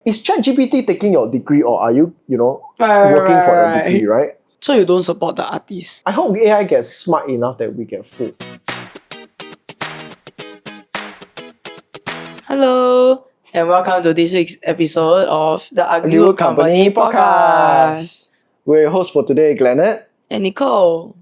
Is ChatGPT taking your degree, or are you, Right, working for your right. degree, right? So you don't support the artists? I hope AI gets smart enough that we get fooled. Hello, and welcome to this week's episode of the Ugly Wood Company podcast. We're your host for today, Glennard. And Nicole.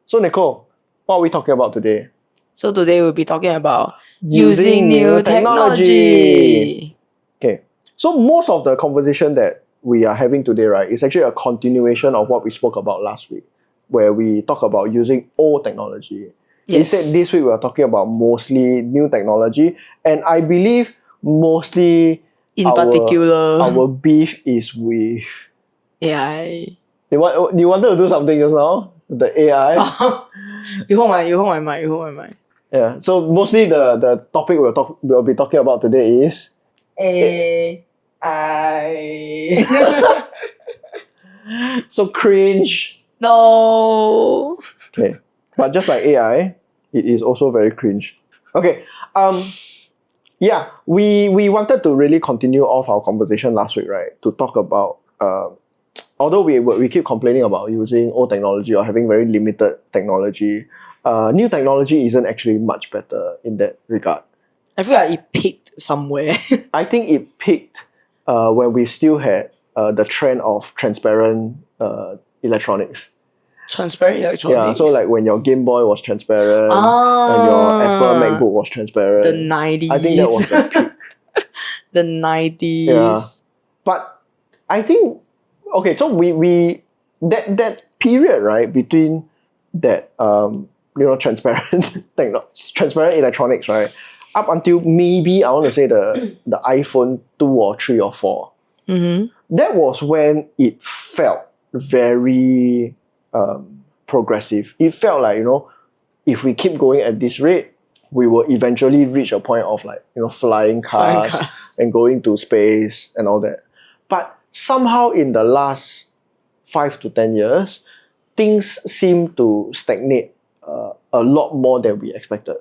So Nicole, what are we talking about today? So today we'll be talking about Using new technology. Okay, so most of the conversation that we are having today, right, is actually a continuation of what we spoke about last week, where we talk about using old technology. Yes. Instead, this week we are talking about mostly new technology, and I believe mostly In particular, our beef is with AI. You wanted to do something just now? The AI? You hold my mic. Yeah. So mostly the topic we'll be talking about today is AI. so cringe. No. Okay. But just like AI, it is also very cringe. Okay. Yeah, we wanted to really continue off our conversation last week, right? To talk about although we keep complaining about using old technology or having very limited technology, new technology isn't actually much better in that regard. I feel like it peaked somewhere. I think it peaked when we still had the trend of transparent electronics. Transparent electronics. Yeah, so like when your Game Boy was transparent and your Apple MacBook was transparent. The 90s. I think that was the peak. The 90s. Yeah. But I think so we that period, right, between that transparent transparent electronics, right, up until maybe I want to say the iPhone 2 or 3 or 4. Mm-hmm. That was when it felt very progressive. It felt like, if we keep going at this rate, we will eventually reach a point of like, flying cars and going to space and all that. But somehow in the last 5 to 10 years, things seem to stagnate a lot more than we expected.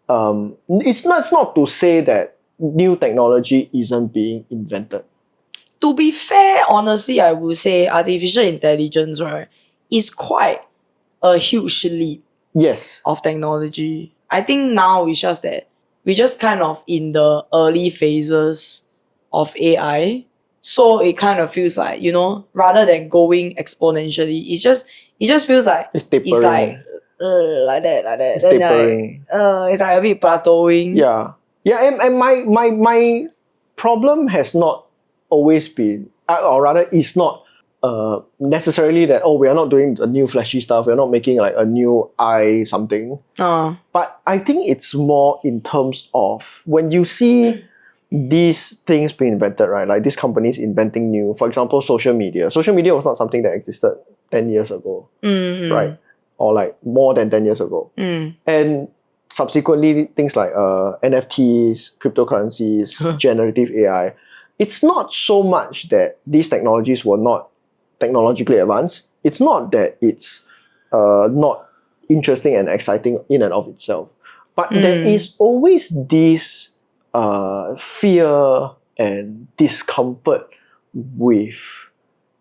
It's not to say that new technology isn't being invented. To be fair, honestly, I would say artificial intelligence, right, is quite a huge leap. Yes. Of technology. I think now it's just that we're just kind of in the early phases of AI. So it kind of feels like, rather than going exponentially, it just feels like it's like that. Then tapering. It's like a bit plateauing. Yeah. Yeah, and my problem has not always been, or rather it's not necessarily that we are not doing the new flashy stuff, we're not making like a new something. But I think it's more in terms of when you see these things being invented, right? Like these companies inventing new, for example, social media. Social media was not something that existed 10 years ago, right? Or like more than 10 years ago. And subsequently, things like NFTs, cryptocurrencies, generative AI. It's not so much that these technologies were not technologically advanced. It's not that it's not interesting and exciting in and of itself. But there is always this fear and discomfort with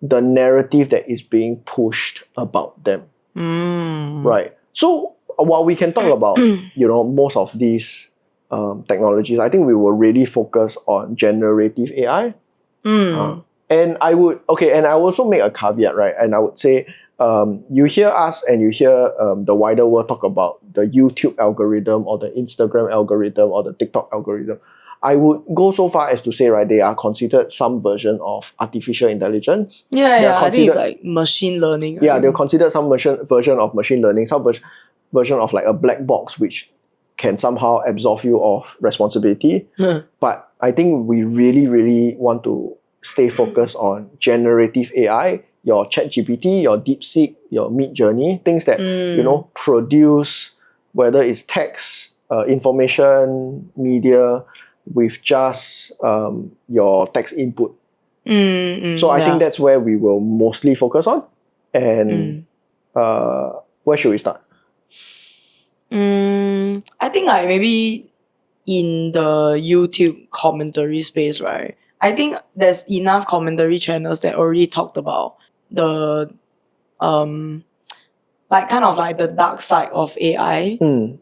the narrative that is being pushed about them. Right. So while we can talk about most of these technologies, I think we will really focus on generative AI. And I would and I also make a caveat, right? And I would say you hear us and you hear the wider world talk about the YouTube algorithm or the Instagram algorithm or the TikTok algorithm. I would go so far as to say, right, they are considered some version of artificial intelligence. Yeah, I think it's like machine learning. Yeah, they're considered some version of machine learning, some version of like a black box which can somehow absolve you of responsibility. But I think we really, really want to stay focused on generative AI, your ChatGPT, your DeepSeek, your Midjourney, things that produce, whether it's text, information, media, with just your text input. So I think that's where we will mostly focus on. And where should we start? I think like maybe in the YouTube commentary space, right? I think there's enough commentary channels that already talked about the like kind of like the dark side of AI.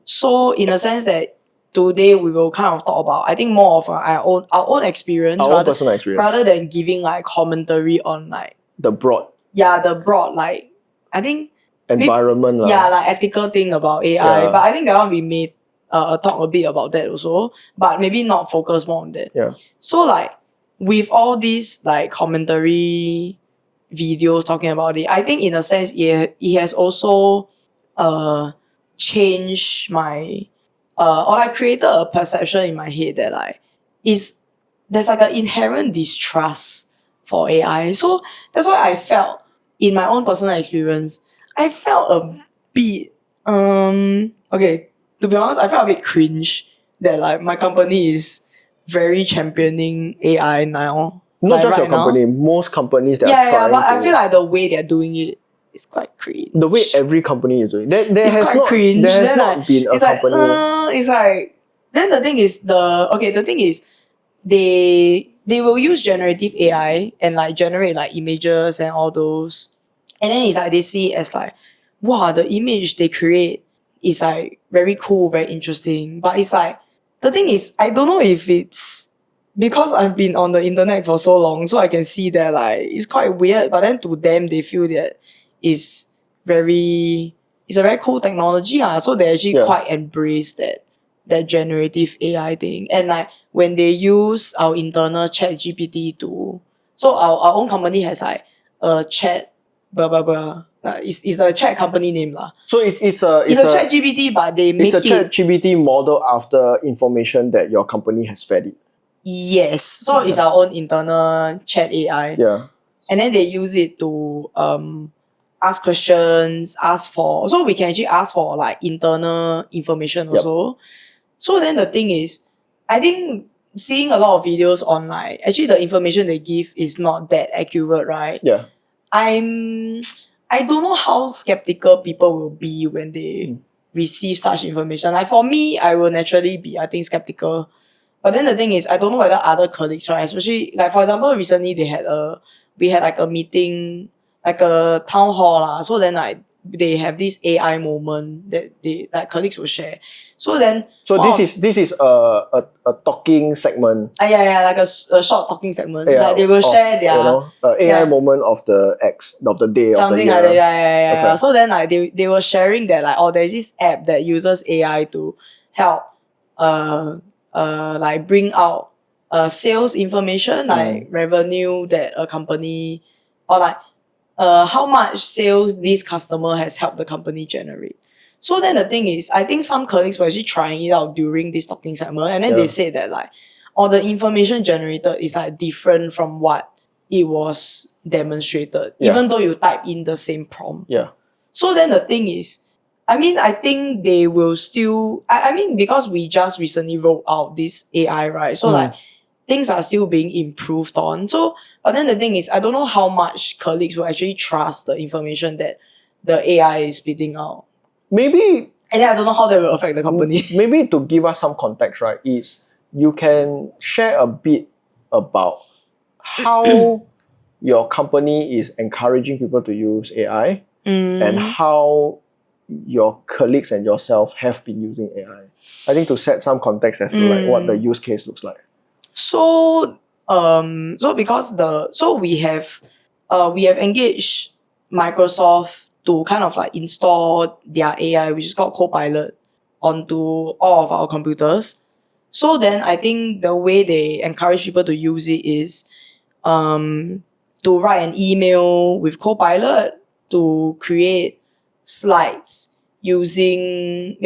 So in a sense that today we will kind of talk about, I think, more of our own experience, Our own personal experience. rather than giving like commentary on like The broad the broad like I think environment. like ethical thing about AI. Yeah. But I think that one we may talk a bit about that also, but maybe not focus more on that. Yeah. So like with all these like commentary videos talking about it, I think in a sense it has also changed my or like created a perception in my head that like there's like an inherent distrust for AI. So that's why I felt in my own personal experience, I felt a bit okay, to be honest, I felt a bit cringe that like my company is very championing AI now. Not like just your right now. company, most companies that are Yeah, trying but to, I feel like the way they're doing it is quite cringe. the way every company is doing. There it's has quite not cringe. there has Then not like, been a it's like company. it's like then the thing is the thing is they will use generative AI and like generate like images and all those, and then it's like they see it as like, wow, the image they create is like very cool, very interesting. But it's like the thing is, I don't know if it's because I've been on the internet for so long, so I can see that like it's quite weird. But then to them, they feel that it's it's a very cool technology. So they actually Yeah. quite embrace that generative AI thing. And like when they use our internal chat GPT to, so our own company has like a chat blah blah blah. It's the chat company name lah. So it's a chat GPT, but they make it's a chat it GPT model after information that your company has fed it. yes. So it's our own internal chat AI. Yeah. And then they use it to ask questions, ask for, so we can actually ask for like internal information also. So then the thing is, I think seeing a lot of videos online, actually the information they give is not that accurate, right? Yeah. I don't know how skeptical people will be when they receive such information. Like for me, I will naturally be, I think, skeptical. But then the thing is, I don't know whether other colleagues, right? Especially like for example, recently we had like a meeting, like a town hall lah. So then like they have this AI moment that they like colleagues will share. So then this is a talking segment. yeah, like a short talking segment. Yeah, like they will share their AI moment of the day something of like the year. that. Yeah. Okay. So then like they were sharing that like, there's this app that uses AI to help like bring out sales information, like revenue that a company, or like how much sales this customer has helped the company generate. So then the thing is, I think some colleagues were actually trying it out during this talking segment, and then they said that like all the information generated is like different from what it was demonstrated, even though you type in the same prompt. Yeah. So then the thing is, I mean, I think they will still, I mean, because we just recently rolled out this AI, right? So like things are still being improved on. So, but then the thing is, I don't know how much colleagues will actually trust the information that the AI is spitting out. Maybe. And then I don't know how that will affect the company. Maybe to give us some context, right, is you can share a bit about how your company is encouraging people to use AI and how your colleagues and yourself have been using AI. I think to set some context as to like what the use case looks like. So because we have engaged Microsoft to kind of like install their AI, which is called Copilot, onto all of our computers. So then I think the way they encourage people to use it is to write an email with Copilot to create slides using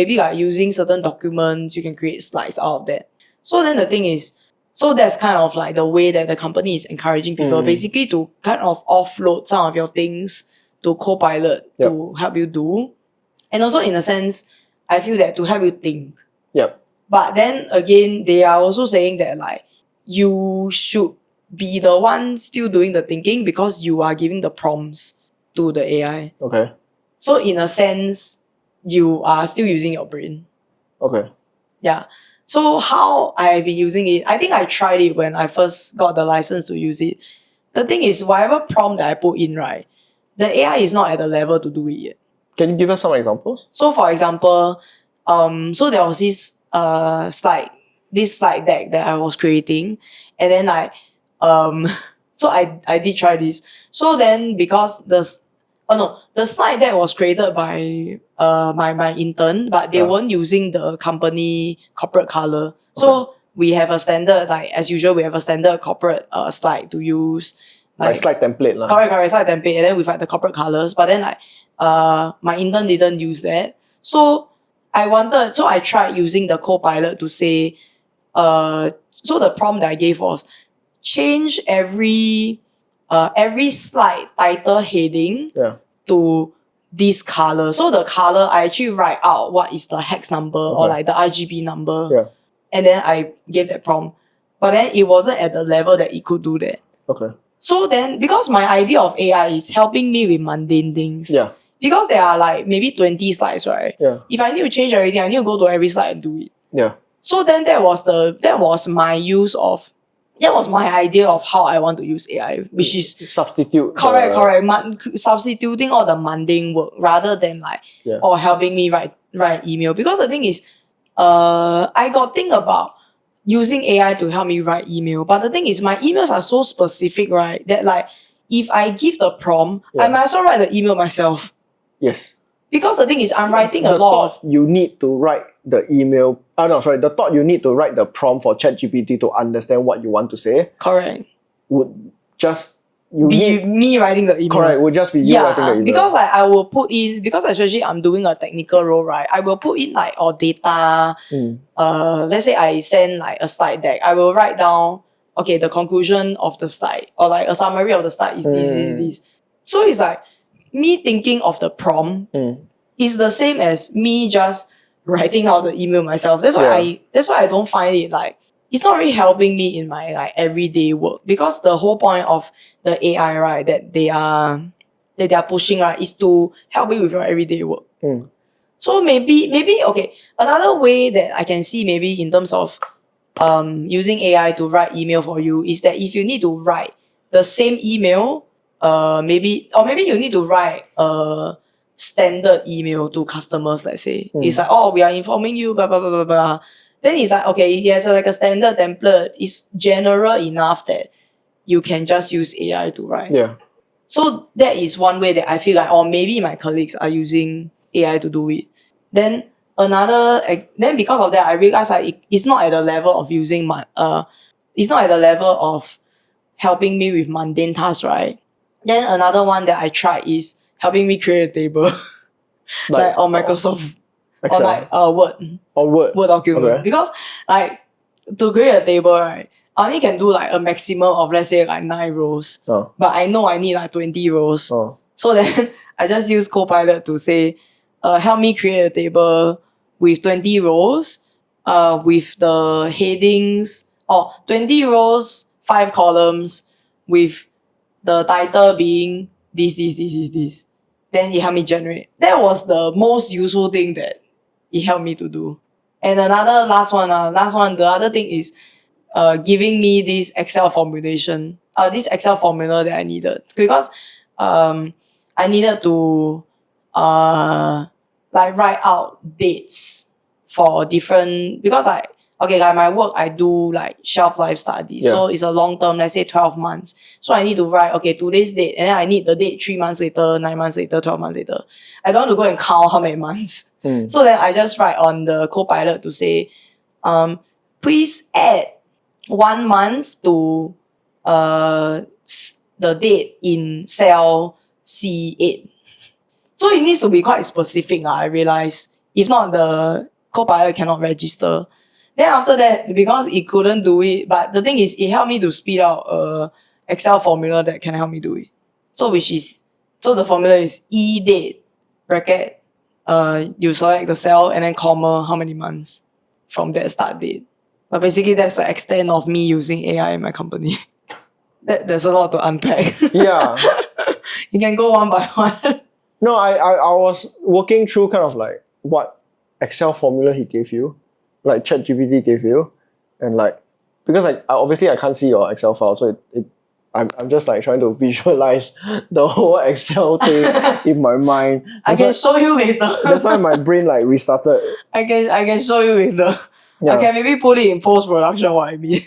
certain documents. You can create slides out of that. So then the thing is, so that's kind of like the way that the company is encouraging people, basically to kind of offload some of your things to Copilot to help you do. And also in a sense, I feel that to help you think. Yep. But then again, they are also saying that like you should be the one still doing the thinking because you are giving the prompts to the AI. Okay. So in a sense, you are still using your brain. Okay. Yeah. So how I've been using it, I think I tried it when I first got the license to use it. The thing is, whatever prompt that I put in, right, the AI is not at the level to do it yet. Can you give us some examples? So for example, so there was this slide deck that I was creating, and then like so I did try this. So then because the slide deck was created by my intern, but they weren't using the company corporate color. So we have a standard, like as usual, we have a standard corporate slide to use. Like slide template lah. Correct, slide template, and then with like the corporate colors. But then like my intern didn't use that. So I tried using the Copilot to say, so the prompt that I gave was change every slide title heading to this color. So the color, I actually write out what is the hex number or like the RGB number. And then I gave that prompt. But then it wasn't at the level that it could do that. Okay. So then, because my idea of AI is helping me with mundane things. Yeah. Because there are like maybe 20 slides, right? Yeah. If I need to change everything, I need to go to every slide and do it. Yeah. So then that was my idea of how I want to use AI, which is substitute. Correct. Substituting all the mundane work rather than like or helping me write email. Because the thing is, I got think about using AI to help me write email. But the thing is, my emails are so specific, right? That like, if I give the prompt, I might as well write the email myself. Yes. Because the thing is, I'm writing a lot of... You need to write the email... the thought you need to write the prompt for ChatGPT to understand what you want to say... Correct. ...would just... me writing the email. Correct, would just be you writing the email. Because like, I will put in... Because especially I'm doing a technical role, right? I will put in like all data. Let's say I send like a slide deck. I will write down, okay, the conclusion of the slide. Or like a summary of the slide is this. So it's like... me thinking of the prompt is the same as me just writing out the email myself. That's why I don't find it like, it's not really helping me in my like everyday work, because the whole point of the AI, right, that they are pushing, right, is to help you with your everyday work. So maybe okay, another way that I can see maybe in terms of using AI to write email for you is that if you need to write the same email, maybe you need to write a standard email to customers, let's say. It's like, oh, we are informing you, blah, blah, blah, blah, blah. Then it's like, okay, it has like a standard template. It's general enough that you can just use AI to write. Yeah. So that is one way that I feel like, or maybe my colleagues are using AI to do it. Then because of that, I realized like it's not at the level of using it's not at the level of helping me with mundane tasks, right? Then another one that I tried is helping me create a table. like on Microsoft. Excel. Or like Word document. Okay. Because like to create a table, right, I only can do like a maximum of, let's say, like 9 rows. But I know I need like 20 rows. So then I just use Copilot to say, help me create a table with 20 rows, with the headings, 20 rows, 5 columns, with the title being this. Then it helped me generate. That was the most useful thing that it helped me to do. And another last one, the other thing is giving me this Excel formulation, this Excel formula that I needed. Because I needed to like write out dates for different, because like my work, I do like shelf life studies. So it's a long term, let's say 12 months. So I need to write, today's date, and then I need the date 3 months later, 9 months later, 12 months later. I don't want to go and count how many months. So then I just write on the Copilot to say, please add 1 month to the date in cell C8. So it needs to be quite specific, I realize. If not, the Copilot cannot register. Then after that, because it couldn't do it, but the thing is, it helped me to speed out a Excel formula that can help me do it. So the formula is E date, bracket, you select the cell and then comma, how many months from that start date. But basically, that's the extent of me using AI in my company. There's a lot to unpack. Yeah. You can go one by one. No, I was working through kind of like what Excel formula he gave you. like ChatGPT gave you, and like because I can't see your Excel file, so I'm just like trying to visualize the whole Excel thing in my mind. I can show you later. That's why my brain like restarted. I can show you later. Yeah. I can maybe put it in post-production what I mean.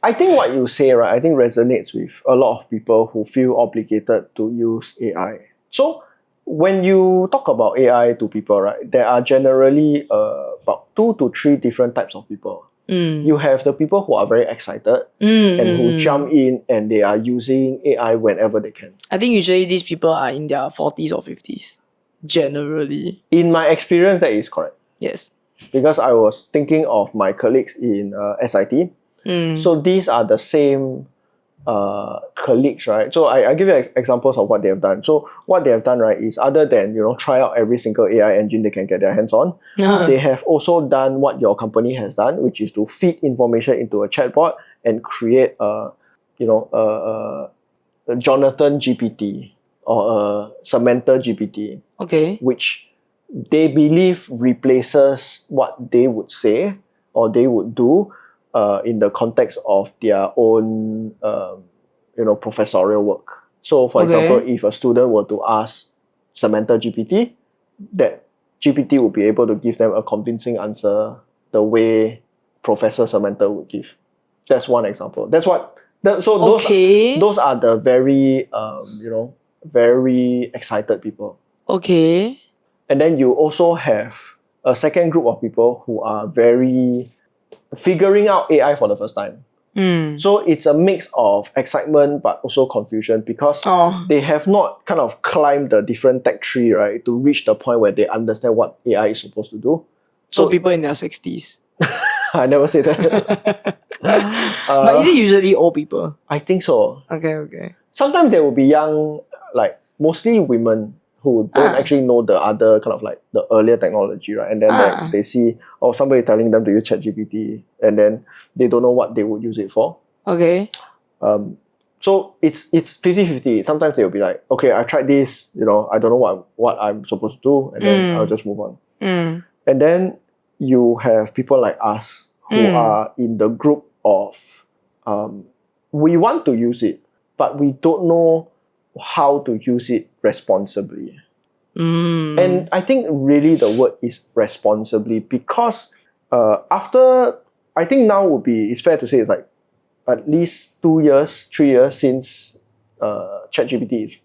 I think what you say, right, I think resonates with a lot of people who feel obligated to use AI. So when you talk about AI to people, right, there are generally about 2 to 3 different types of people. You have the people who are very excited and who jump in and they are using AI whenever they can. I think usually these people are in their 40s or 50s. Generally. In my experience, that is correct. Yes. Because I was thinking of my colleagues in SIT. So these are the same colleagues, right? So I give you examples of what they have done. So what they have done, right, is other than try out every single AI engine they can get their hands on, they have also done what your company has done, which is to feed information into a chatbot and create a Jonathan GPT or a Samantha GPT, which they believe replaces what they would say or they would do in the context of their own professorial work. So for example, if a student were to ask Samantha GPT, that GPT would be able to give them a convincing answer the way Professor Samantha would give. That's one example. Those are the very very excited people. Okay. And then you also have a second group of people who are very figuring out AI for the first time. So it's a mix of excitement but also confusion because they have not kind of climbed the different tech tree, right, to reach the point where they understand what AI is supposed to do. So people in their 60s. I never say that. But is it usually old people? I think so. Okay. Sometimes there will be young, like mostly women who don't actually know the other kind of like the earlier technology, right? And then they see, somebody telling them to use ChatGPT, and then they don't know what they would use it for. Okay. So it's 50-50. Sometimes they'll be like, okay, I tried this, I don't know what I'm supposed to do, and then I'll just move on. And then you have people like us who are in the group of we want to use it, but we don't know how to use it responsibly. And I think really the word is responsibly because after, I think now it's fair to say it's like at least 2 years, 3 years since ChatGPT is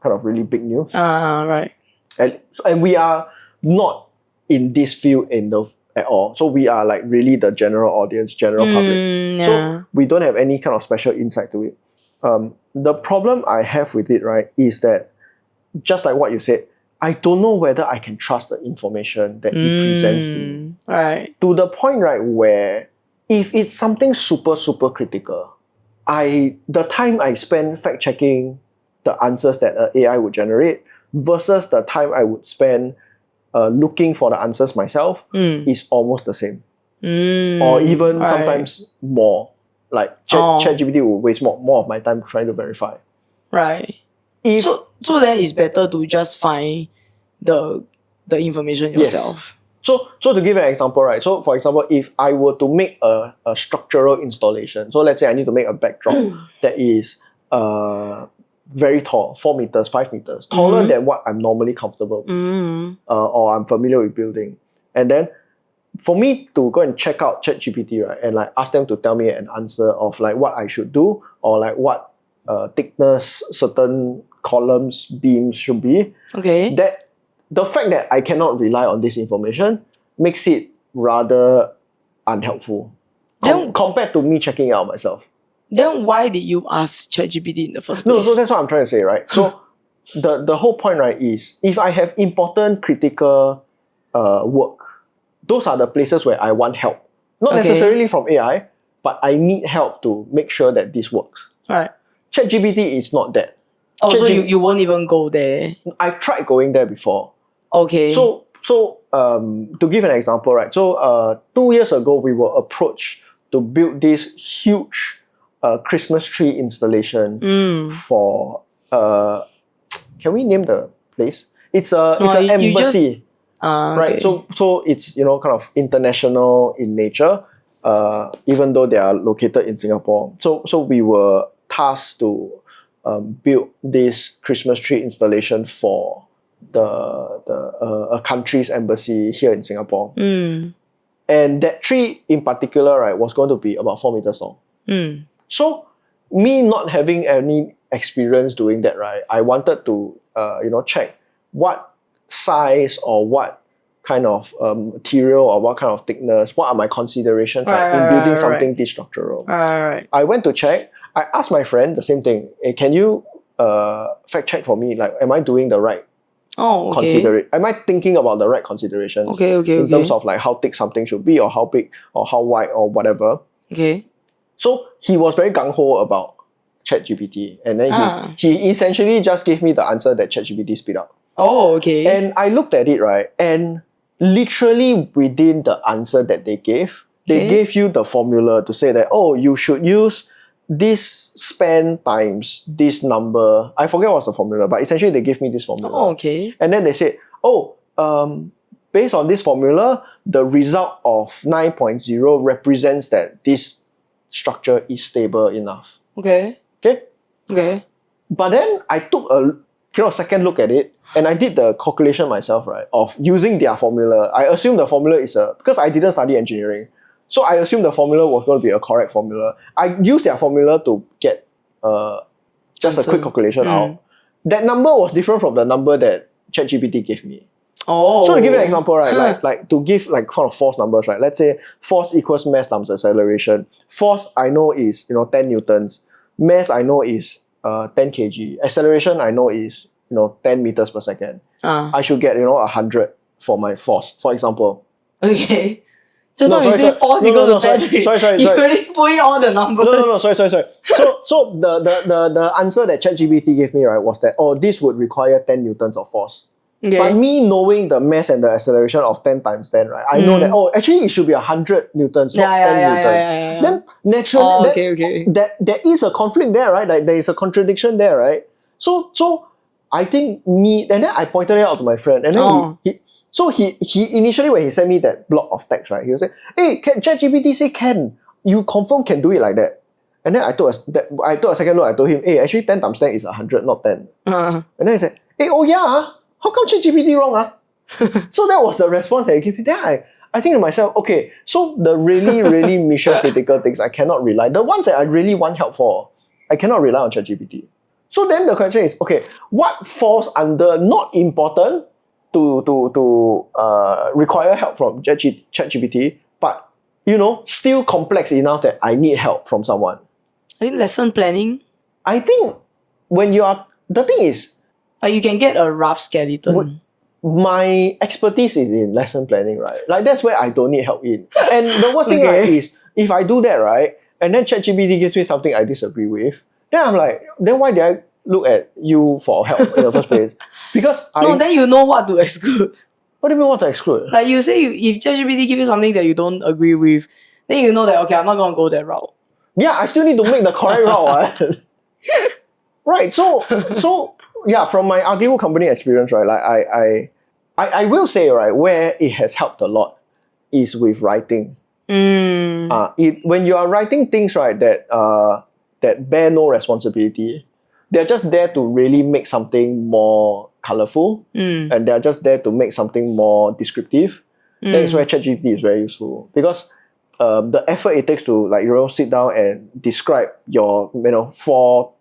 kind of really big news. Right. And we are not in this field at all. So we are like really the general audience, general public. So we don't have any kind of special insight to it. The problem I have with it, right, is that just like what you said, I don't know whether I can trust the information that it presents to me. Right. To the point, right, where if it's something super, super critical, the time I spend fact checking the answers that an AI would generate versus the time I would spend looking for the answers myself is almost the same. Or even sometimes more. Like ChatGPT will waste more of my time trying to verify. Right. So then it's better to just find the information yourself. Yes. So to give an example, right? So for example, if I were to make a structural installation, so let's say I need to make a backdrop that is very tall, 4 meters, 5 meters, taller than what I'm normally comfortable with, or I'm familiar with building. And then for me to go and check out ChatGPT, right, and like ask them to tell me an answer of like what I should do or like what thickness certain columns, beams should be. Okay. That the fact that I cannot rely on this information makes it rather unhelpful compared to me checking it out myself. Then why did you ask ChatGPT in the first place? No, so that's what I'm trying to say, right? So the whole point, right, is if I have important critical work, those are the places where I want help. Not necessarily from AI, but I need help to make sure that this works. Right. ChatGPT is not that. So you won't even go there? I've tried going there before. Okay. So to give an example, right? So 2 years ago, we were approached to build this huge Christmas tree installation for can we name the place? It's an embassy. right? Okay. So it's, you know, kind of international in nature, even though they are located in Singapore. So we were tasked to build this Christmas tree installation for a country's embassy here in Singapore. And that tree in particular, right, was going to be about 4 meters long. So me not having any experience doing that, right, I wanted to check what size or what kind of material or what kind of thickness, what are my considerations in building something this structural. Right. I went to check. I asked my friend the same thing. Hey, can you fact check for me? Like, am I doing the right am I thinking about the right considerations in terms of like how thick something should be or how big or how wide or whatever. Okay. So he was very gung-ho about ChatGPT, and then he essentially just gave me the answer that ChatGPT spit out. Oh, okay. And I looked at it, right, and literally within the answer that they gave, they gave you the formula to say that, oh, you should use this span times this number. I forget what's the formula, but essentially they gave me this formula. Oh, okay. And then they said, based on this formula, the result of 9.0 represents that this structure is stable enough. Okay. But then I took a second look at it and I did the calculation myself, right, of using their formula. I assumed the formula is because I didn't study engineering. So I assumed the formula was going to be a correct formula. I used their formula to get just a quick calculation out. That number was different from the number that ChatGPT gave me. Oh. So to give you an example, right, like to give like kind of force numbers, right? Let's say force equals mass times acceleration. Force I know is 10 newtons. Mass I know is 10 kg. Acceleration I know is 10 meters per second. I should get 100 for my force, for example. Okay. Just now you say force equals to 10. Sorry. You already put in all the numbers. No, sorry. So the answer that ChatGPT gave me, right, was that, this would require 10 newtons of force. Okay. But me knowing the mass and the acceleration of 10 times 10, right, I know that, actually it should be 100 newtons, not 10 newtons. Then naturally, there is a conflict there, right? Like there is a contradiction there, right? So I think and then I pointed it out to my friend, and then he initially, when he sent me that block of text, right, he was like, hey, ChatGPT say can. You confirm can do it like that. And then I took a second look, I told him, hey, actually 10 times 10 is 100, not 10. And then he said, hey, oh yeah, how come ChatGPT wrong? So that was the response that he gave me. Then I think to myself, okay, so the really, really mission critical things I cannot rely. The ones that I really want help for, I cannot rely on ChatGPT. So then the question is, okay, what falls under not important to require help from ChatGPT, but still complex enough that I need help from someone? I think lesson planning. I think the thing is, you can get a rough skeleton. My expertise is in lesson planning, right? Like that's where I don't need help in. And the worst thing, right, is if I do that, right, and then ChatGPT gives me something I disagree with, then I'm like, then why did I look at you for help in the first place? Because then you know what to exclude. What do you mean what to exclude? Like you say, if ChatGPT gives you something that you don't agree with, then you know that, okay, I'm not going to go that route. Yeah, I still need to make the correct route. Right, so yeah, from my Arguable company experience, right, like I will say, right, where it has helped a lot is with writing. When you are writing things, right, that bear no responsibility, they're just there to really make something more colorful, and they're just there to make something more descriptive. That is where ChatGPT is very useful, because the effort it takes to sit down and describe your 4-5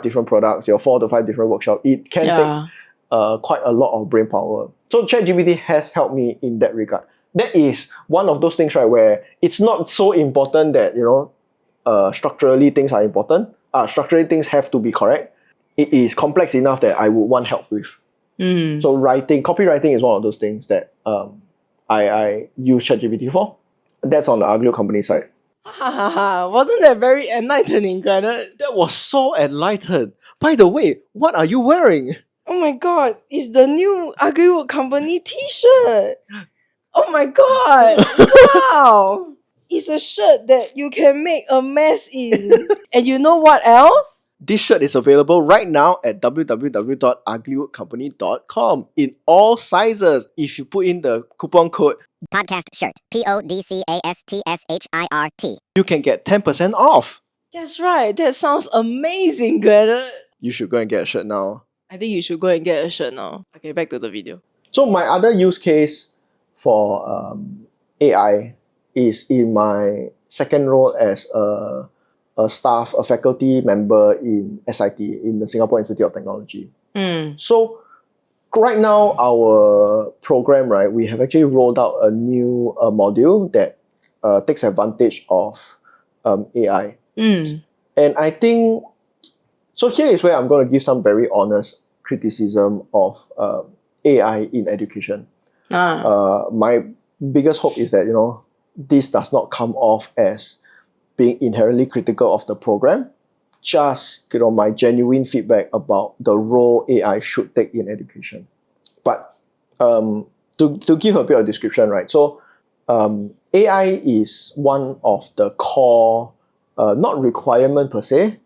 different products, your 4 to 5 different workshops, it can take quite a lot of brain power. So ChatGPT has helped me in that regard. That is one of those things, right, where it's not so important that structurally things are important. Structurally things have to be correct. It is complex enough that I would want help with. So copywriting is one of those things that I use ChatGPT for. That's on the Arguable company side. Wasn't that very enlightening, Glennard? That was so enlightened. By the way, what are you wearing? Oh my god, it's the new Arguable company t-shirt. Oh my god, wow. It's a shirt that you can make a mess in. And you know what else? This shirt is available right now at www.uglywoodcompany.com in all sizes. If you put in the coupon code Podcast shirt. PODCASTSHIRT. you can get 10% off. That's right. That sounds amazing, Glennard. You should go and get a shirt now. I think you should go and get a shirt now. Okay, back to the video. So my other use case for AI is in my second role as a faculty member in SIT, in the Singapore Institute of Technology. So right now, our program, right, we have actually rolled out a new module that takes advantage of AI. And I think, so here is where I'm going to give some very honest criticism of AI in education. My biggest hope is that, this does not come off as being inherently critical of the program, just, my genuine feedback about the role AI should take in education. But to give a bit of description, right? So AI is one of the core, not requirement per se,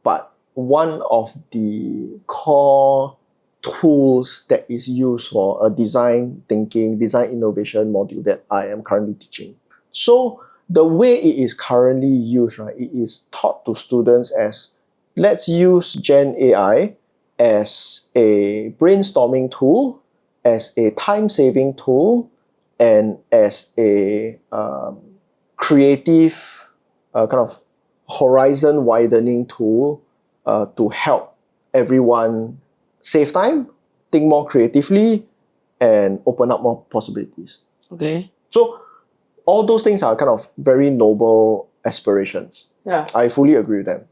but one of the core tools that is used for a design thinking, design innovation module that I am currently teaching. So the way it is currently used, right, it is taught to students as, let's use Gen AI as a brainstorming tool, as a time-saving tool, and as a creative kind of horizon-widening tool to help everyone save time, think more creatively, and open up more possibilities. Okay. So all those things are kind of very noble aspirations. Yeah. I fully agree with them.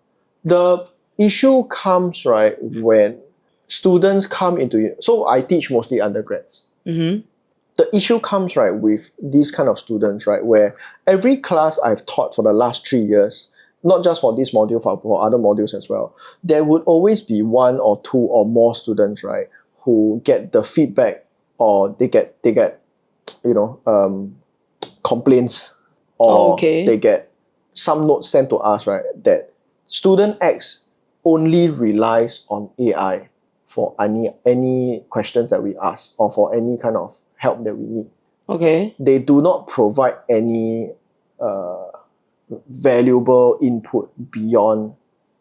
The issue comes, right, when students come into it. So I teach mostly undergrads. The issue comes, right, with these kind of students, right, where every class I've taught for the last 3 years, not just for this module, for other modules as well, there would always be one or two or more students, right, who get the feedback, or they get complaints, or they get some notes sent to us, right, that student X only relies on AI for any questions that we ask, or for any kind of help that we need. Okay. They do not provide any valuable input beyond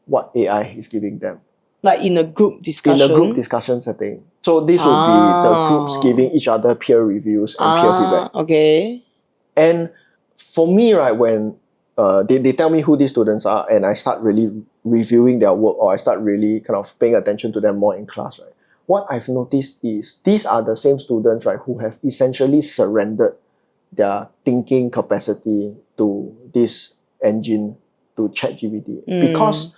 what AI is giving them. Like in a group discussion? In a group discussion setting. So this would be the groups giving each other peer reviews and peer feedback. Okay. And for me, right, when they tell me who these students are, and I start really reviewing their work, or I start really kind of paying attention to them more in class, right, what I've noticed is these are the same students, right, who have essentially surrendered their thinking capacity to this engine, to ChatGPT. Because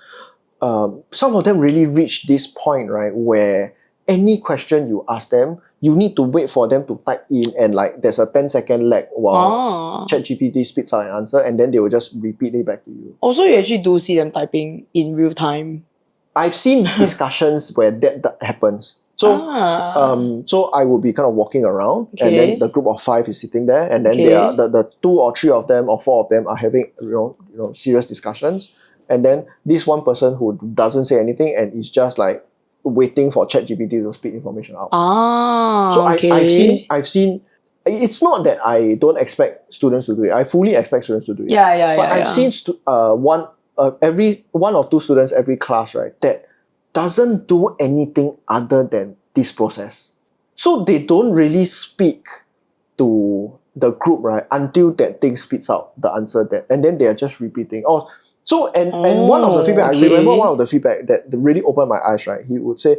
some of them really reach this point, right, where any question you ask them, you need to wait for them to type in, and like there's a 10-second lag while ChatGPT spits out an answer, and then they will just repeat it back to you. Also, you actually do see them typing in real time. I've seen discussions where that happens. So so I will be kind of walking around, and then the group of 5 is sitting there, and then they are the 2 or 3 of them or 4 of them are having serious discussions, and then this one person who doesn't say anything and is just like waiting for ChatGPT to spit information out. So I've seen. It's not that I don't expect students to do it. I fully expect students to do it. But I've seen one or two students every class, right, that doesn't do anything other than this process. So they don't really speak to the group, right, until that thing spits out the answer that, and then they are just repeating. And one of the feedback, I remember one of the feedback that really opened my eyes, right, he would say,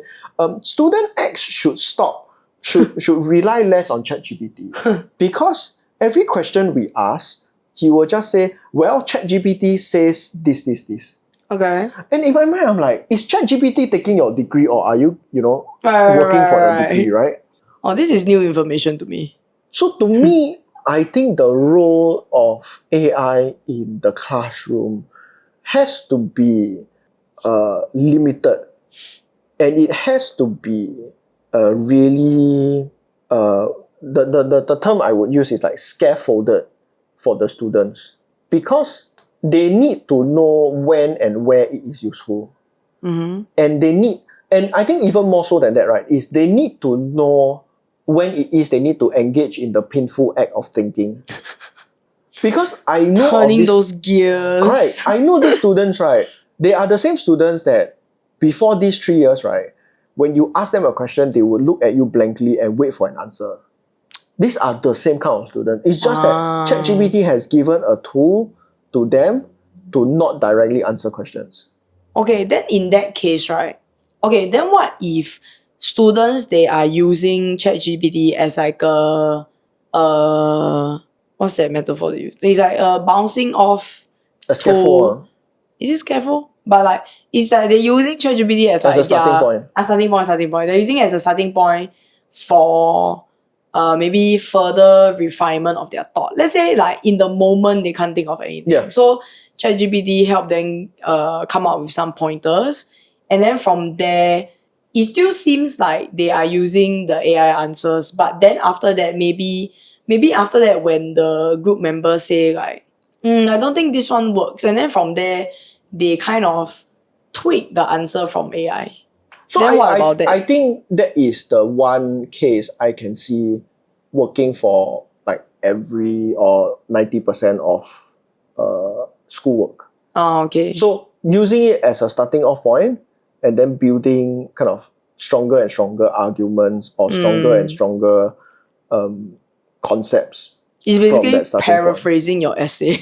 student X should rely less on ChatGPT because every question we ask, he will just say, well, ChatGPT says this. Okay. And in my mind, I'm like, is ChatGPT taking your degree, or are you, working for your degree, right? Oh, this is new information to me. So to me, I think the role of AI in the classroom has to be limited, and it has to be really the term I would use is like scaffolded for the students, because they need to know when and where it is useful. And they need, and I think even more so than that, right, is they need to know when it is they need to engage in the painful act of thinking. Because I know of Turning this, those gears. correct, I know these students, right, they are the same students that before these 3 years, right, when you ask them a question, they would look at you blankly and wait for an answer. These are the same kind of student. It's just that ChatGPT has given a tool to them to not directly answer questions. Okay, then in that case, right? Okay, then what if students they are using ChatGPT as like a what's that metaphor they use? It's like bouncing off A scaffold, Is it scaffold? But like it's like they're using ChatGPT as like a starting their point. A starting point. They're using it as a starting point for maybe further refinement of their thought. Let's say like in the moment they can't think of anything. Yeah. So ChatGPT help them come up with some pointers, and then from there it still seems like they are using the AI answers. But then after that, maybe after that when the group members say like, I don't think this one works, and then from there they kind of tweak the answer from AI. So Then what about that? I think that is the one case I can see working for like every or 90% of schoolwork. Oh, okay. So using it as a starting off point and then building kind of stronger and stronger arguments or stronger and stronger concepts. It's from basically that starting point. paraphrasing your essay.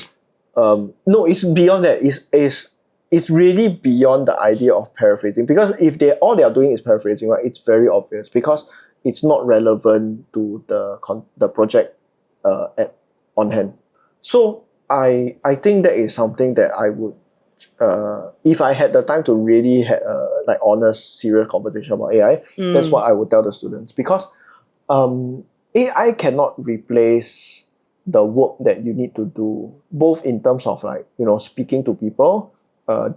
No, it's beyond that. It's really beyond the idea of paraphrasing, because if all they are doing is paraphrasing, right, it's very obvious because it's not relevant to the project on hand. So I think that is something that I would, if I had the time to really had a like honest, serious conversation about AI, that's what I would tell the students, because AI cannot replace the work that you need to do, both in terms of like, speaking to people,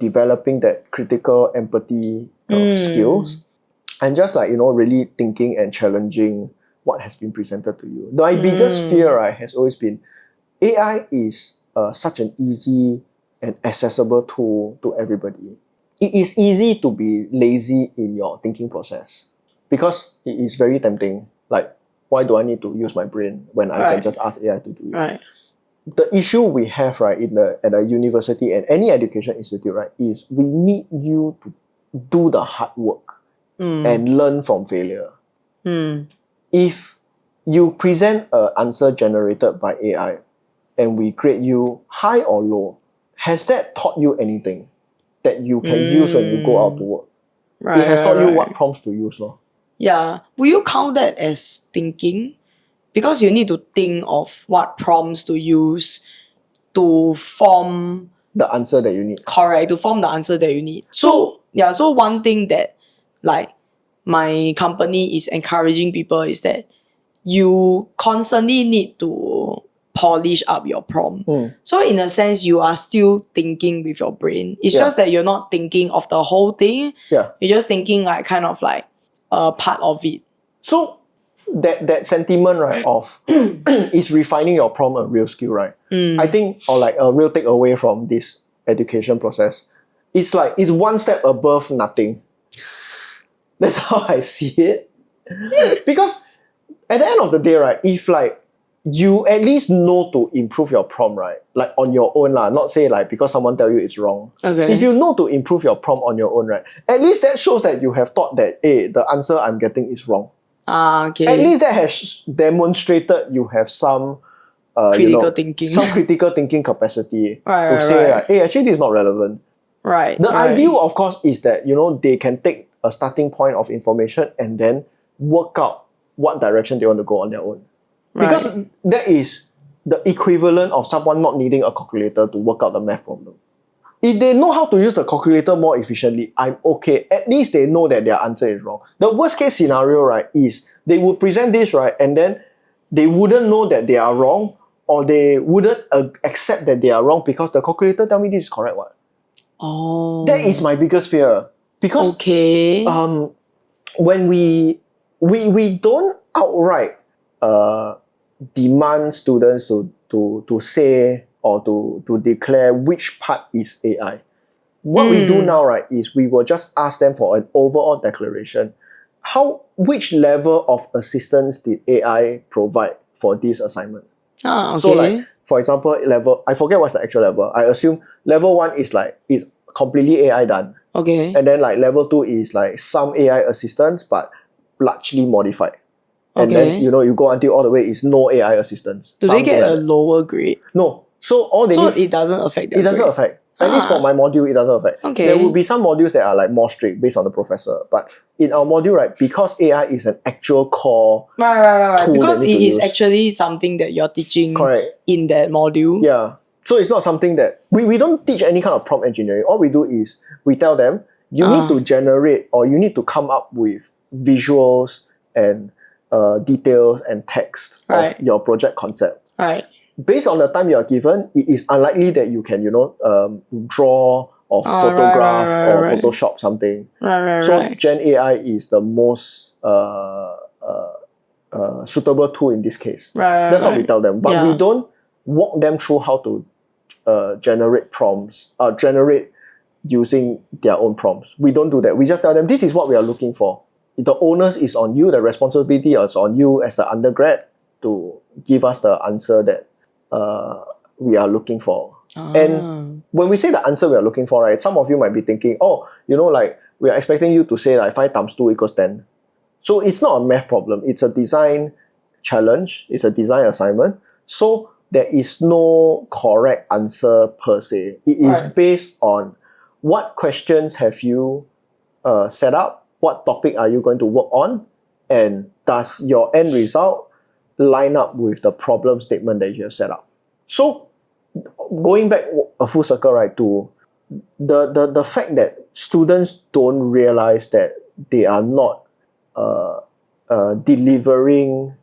developing that critical empathy kind of skills, and just like, really thinking and challenging what has been presented to you. My biggest fear, right, has always been AI is such an easy and accessible tool to everybody. It is easy to be lazy in your thinking process because it is very tempting. Like, why do I need to use my brain when I can just ask AI to do it? Right. The issue we have, right, at a university and any education institute, right, is we need you to do the hard work and learn from failure. If you present an answer generated by AI and we grade you high or low, has that taught you anything that you can use when you go out to work? It has taught you what prompts to use, no? Yeah. Will you count that as thinking? Because you need to think of what prompts to use to form the answer that you need. Correct, to form the answer that you need. So one thing that like my company is encouraging people is that you constantly need to polish up your prompt. So in a sense, you are still thinking with your brain. It's just that you're not thinking of the whole thing. Yeah. You're just thinking like kind of like a part of it. So that sentiment, right, of is refining your prompt a real skill, right? I think, or like a real takeaway from this education process, it's like it's one step above nothing. That's how I see it. Because at the end of the day, right, if like you at least know to improve your prompt, right, like on your own lah, not say like because someone tell you it's wrong. Okay. If you know to improve your prompt on your own, right, at least that shows that you have thought that, hey, the answer I'm getting is wrong. Okay. At least that has demonstrated you have some critical thinking. Some critical thinking capacity Right, to say right. like, hey, actually this is not relevant. Right. The ideal, of course, is that they can take a starting point of information and then work out what direction they want to go on their own. Because that is the equivalent of someone not needing a calculator to work out the math problem. If they know how to use the calculator more efficiently, I'm okay. At least they know that their answer is wrong. The worst case scenario, right, is they would present this, right, and then they wouldn't know that they are wrong, or they wouldn't accept that they are wrong because the calculator tell me this is correct. What? Oh. That is my biggest fear. Because when we don't outright demand students to say or to declare which part is AI. What we do now, right, is we will just ask them for an overall declaration. Which level of assistance did AI provide for this assignment? Okay. So like, for example, I forget what's the actual level. I assume level 1 is like, it's completely AI done. Okay. And then like level 2 is like some AI assistance, but largely modified. And then, you go until all the way is no AI assistance. Do they get a lower grade? No. So all they need, it doesn't affect their it doesn't grade? affect. At least for my module, it doesn't affect. Okay. There will be some modules that are like more strict based on the professor. But in our module, right, because AI is an actual core Right. tool Because that it need to is use. actually something that you're teaching Correct. in that module. Yeah. So it's not something that we don't teach any kind of prompt engineering. All we do is we tell them you need to generate or you need to come up with visuals and details and text of your project concept. Right. Based on the time you are given, it is unlikely that you can, draw or photograph or Photoshop something. Right. Gen AI is the most suitable tool in this case. That's what we tell them. But we don't walk them through how to generate prompts, generate using their own prompts. We don't do that. We just tell them this is what we are looking for. The onus is on you, the responsibility is on you as the undergrad to give us the answer that we are looking for. And when we say the answer we are looking for, right, some of you might be thinking, we are expecting you to say like 5 times 2 equals 10. So it's not a math problem. It's a design challenge. It's a design assignment. So there is no correct answer per se. It is based on what questions have you set up, what topic are you going to work on, and does your end result line up with the problem statement that you have set up. So going back a full circle, right, to the fact that students don't realize that they are not delivering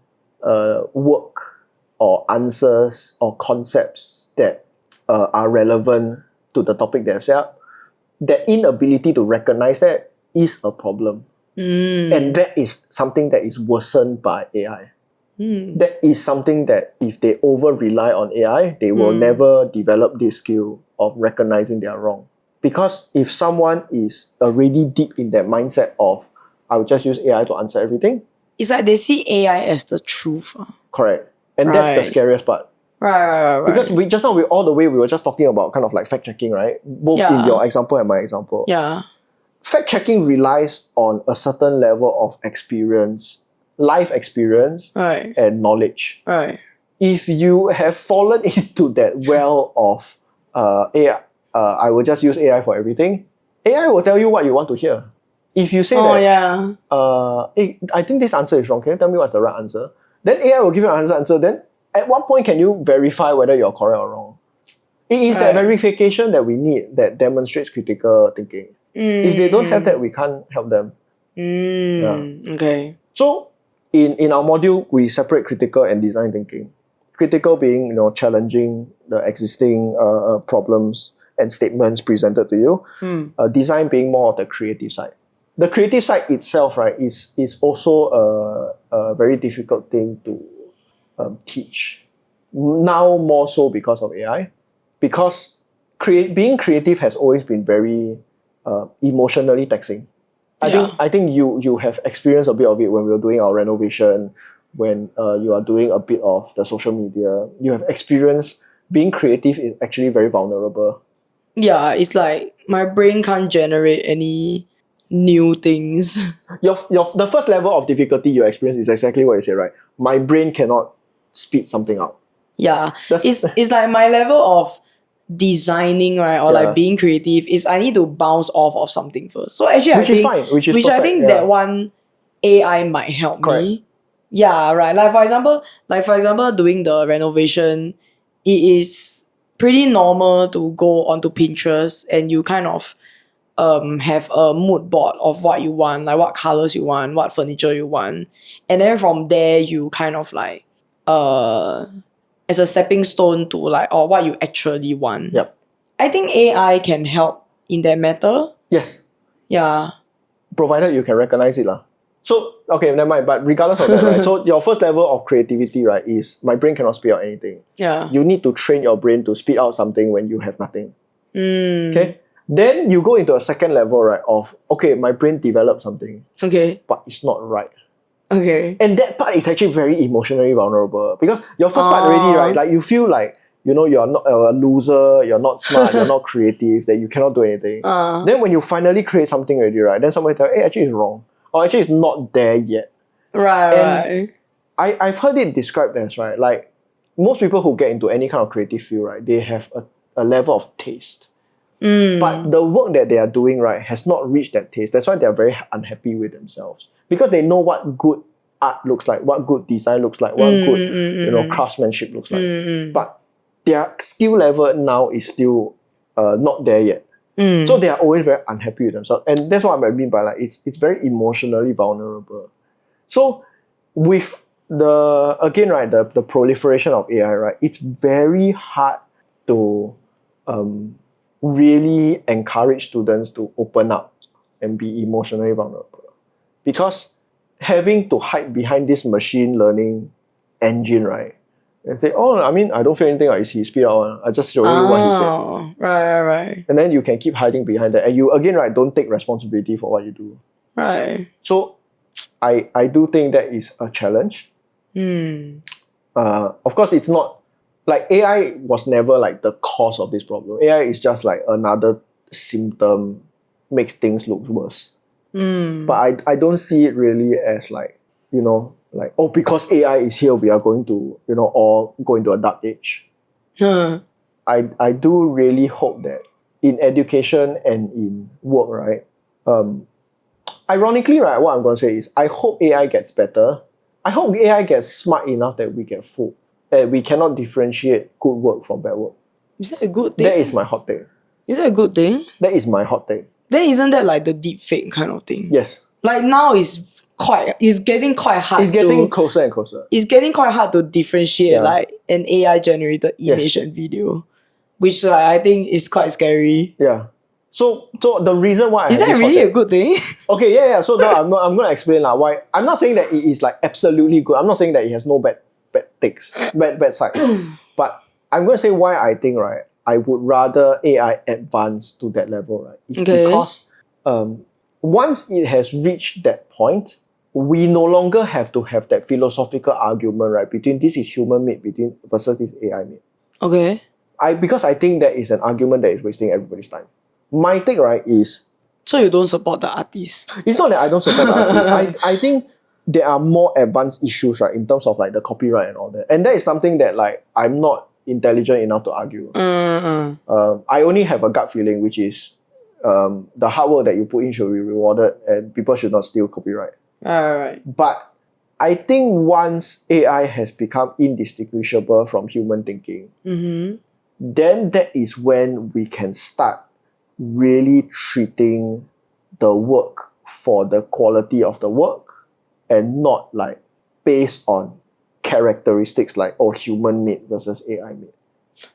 work or answers or concepts that are relevant to the topic they have set up, that inability to recognize that is a problem. And that is something that is worsened by AI. That is something that if they over-rely on AI, they will never develop this skill of recognizing they are wrong. Because if someone is already deep in that mindset of, I will just use AI to answer everything. It's like they see AI as the truth. Correct. And that's the scariest part. Right. Because we were just talking about kind of like fact-checking, right? Both in your example and my example. Yeah. Fact-checking relies on a certain level of experience, life experience, and knowledge. Right. If you have fallen into that well of AI, I will just use AI for everything, AI will tell you what you want to hear. If you say I think this answer is wrong, can you tell me what's the right answer? Then AI will give you an answer. Then at what point can you verify whether you're correct or wrong? It is that verification that we need that demonstrates critical thinking. If they don't have that, we can't help them. Okay. So in our module, we separate critical and design thinking. Critical being, challenging the existing problems and statements presented to you. Design being more of the creative side. The creative side itself, right, is also a very difficult thing to teach. Now more so because of AI. Because being creative has always been very emotionally taxing. I think you have experienced a bit of it when we were doing our renovation, when you are doing a bit of the social media. You have experienced being creative is actually very vulnerable. Yeah, it's like my brain can't generate any new things. The first level of difficulty you experience is exactly what you said, right? My brain cannot spit something out. Yeah. It's like my level of designing, right, or like being creative is I need to bounce off of something first. So actually which is fine. Which is perfect, I think that one AI might help me. Yeah, right. Like for example, doing the renovation, it is pretty normal to go onto Pinterest and you kind of have a mood board of what you want, like what colors you want, what furniture you want. And then from there you kind of like as a stepping stone to like what you actually want. Yep. I think AI can help in that matter. Yes. Yeah. Provided you can recognize it. So, okay, never mind. But regardless of that, right? So your first level of creativity, right, is my brain cannot spit out anything. Yeah. You need to train your brain to spit out something when you have nothing. Okay? Then you go into a second level, right, of, okay, my brain developed something, Okay. but it's not right. Okay. And that part is actually very emotionally vulnerable because your first part already, right, like you feel like, you're not a loser, you're not smart, you're not creative, that you cannot do anything. Then when you finally create something already, right, then somebody tell, hey, actually it's wrong. Or actually it's not there yet. Right. I've heard it described as, right, like most people who get into any kind of creative field, right, they have a level of taste. But the work that they are doing, right, has not reached that taste. That's why they're very unhappy with themselves. Because they know what good art looks like, what good design looks like, what good craftsmanship looks like. But their skill level now is still not there yet. So they are always very unhappy with themselves. And that's what I mean by like it's very emotionally vulnerable. So with the proliferation of AI, right, it's very hard to really encourage students to open up and be emotionally vulnerable. Because having to hide behind this machine learning engine, right, and say, oh, I mean, I don't feel anything, he spit out, I just show you what he said. Right. And then you can keep hiding behind that. And you, again, right, don't take responsibility for what you do. Right. So I do think that is a challenge. Of course, it's not, like AI was never like the cause of this problem. AI is just like another symptom, makes things look worse. But I don't see it really as like, like, oh, because AI is here, we are going to, all go into a dark age. I do really hope that in education and in work, right, ironically, right, what I'm going to say is I hope AI gets better. I hope AI gets smart enough that we get fooled, that we cannot differentiate good work from bad work. Is that a good thing? That is my hot take. Is that a good thing? That is my hot take. Then isn't that like the deep fake kind of thing? Yes. Like now it's getting quite hard. It's getting closer and closer. It's getting quite hard to differentiate like an AI generated image and video, which like I think is quite scary. Yeah. So the reason why is that really a good thing? Okay, yeah. So now I'm going to explain why. I'm not saying that it is like absolutely good. I'm not saying that it has no bad takes, bad sides. But I'm going to say why I think, right, I would rather AI advance to that level, right? It's because once it has reached that point, we no longer have to have that philosophical argument, right, between this is human made versus this AI made. Okay. Because I think that is an argument that is wasting everybody's time. My take, right, is... So you don't support the artists? It's not that I don't support the artists. I think there are more advanced issues, right, in terms of like the copyright and all that. And that is something that like I'm not intelligent enough to argue. I only have a gut feeling, which is the hard work that you put in should be rewarded and people should not steal copyright. Alright. But I think once AI has become indistinguishable from human thinking, then that is when we can start really treating the work for the quality of the work and not like based on characteristics like, oh, human made versus AI made.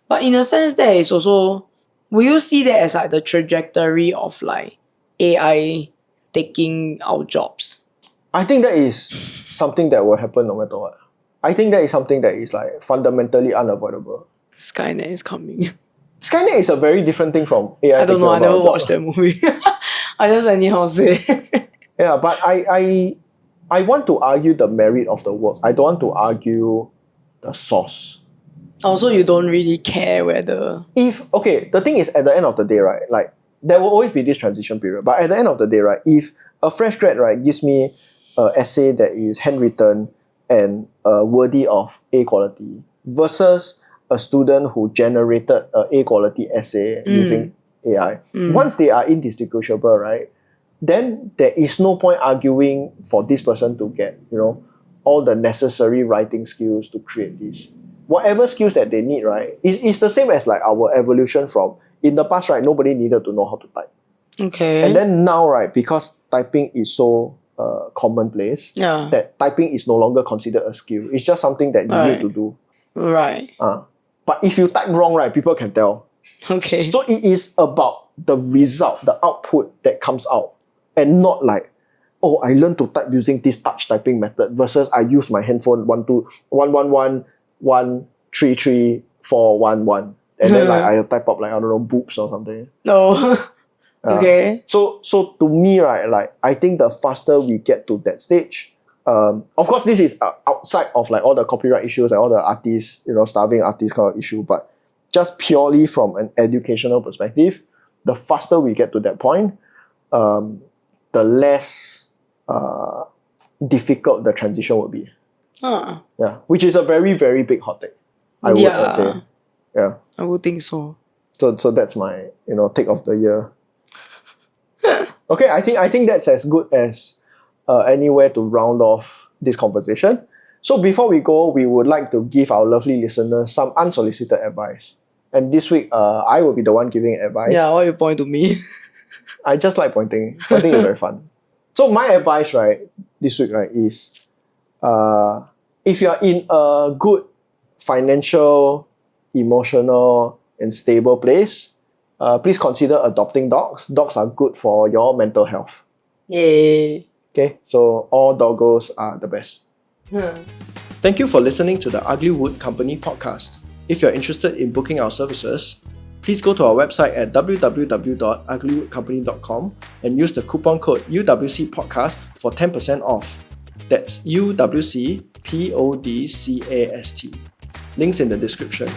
But in a sense, that is also, will you see that as like the trajectory of like AI taking our jobs? I think that is something that will happen no matter what. I think that is something that is like fundamentally unavoidable. Skynet is coming. Skynet is a very different thing from AI. I don't know, I never watched that movie. I just anyhow say. Yeah, but I want to argue the merit of the work. I don't want to argue the source. Also, you don't really care whether... The thing is, at the end of the day, right, like, there will always be this transition period. But at the end of the day, right, if a fresh grad, right, gives me an essay that is handwritten and worthy of A quality versus a student who generated an A quality essay using AI, once they are indistinguishable, right, then there is no point arguing for this person to get, all the necessary writing skills to create this. Whatever skills that they need, right, is the same as like our evolution from, in the past, right, nobody needed to know how to type. Okay. And then now, right, because typing is so commonplace, that typing is no longer considered a skill. It's just something that you need to do. Right. But if you type wrong, right, people can tell. Okay. So it is about the result, the output that comes out, and not like, oh, I learned to type using this touch typing method versus I use my handphone 1333411, and then like I type up like, I don't know, boobs or something. No. Okay. So to me, right, like I think the faster we get to that stage, of course this is outside of like all the copyright issues and all the artists, starving artists kind of issue, but just purely from an educational perspective, the faster we get to that point, the less difficult the transition will be. Yeah, which is a very, very big hot take, I would say. Yeah. I would think so. So that's my take of the year. Okay, I think that's as good as anywhere to round off this conversation. So before we go, we would like to give our lovely listeners some unsolicited advice. And this week, I will be the one giving advice. Yeah, why you point to me? I just like pointing. Pointing is very fun. So my advice, right, this week, right, is if you're in a good financial, emotional, and stable place, please consider adopting dogs. Dogs are good for your mental health. Yay. Okay, so all doggos are the best. Thank you for listening to the Ugly Wood Company podcast. If you're interested in booking our services, please go to our website at www.uglywoodcompany.com and use the coupon code UWCpodcast for 10% off. That's UWCPODCAST. Links in the description.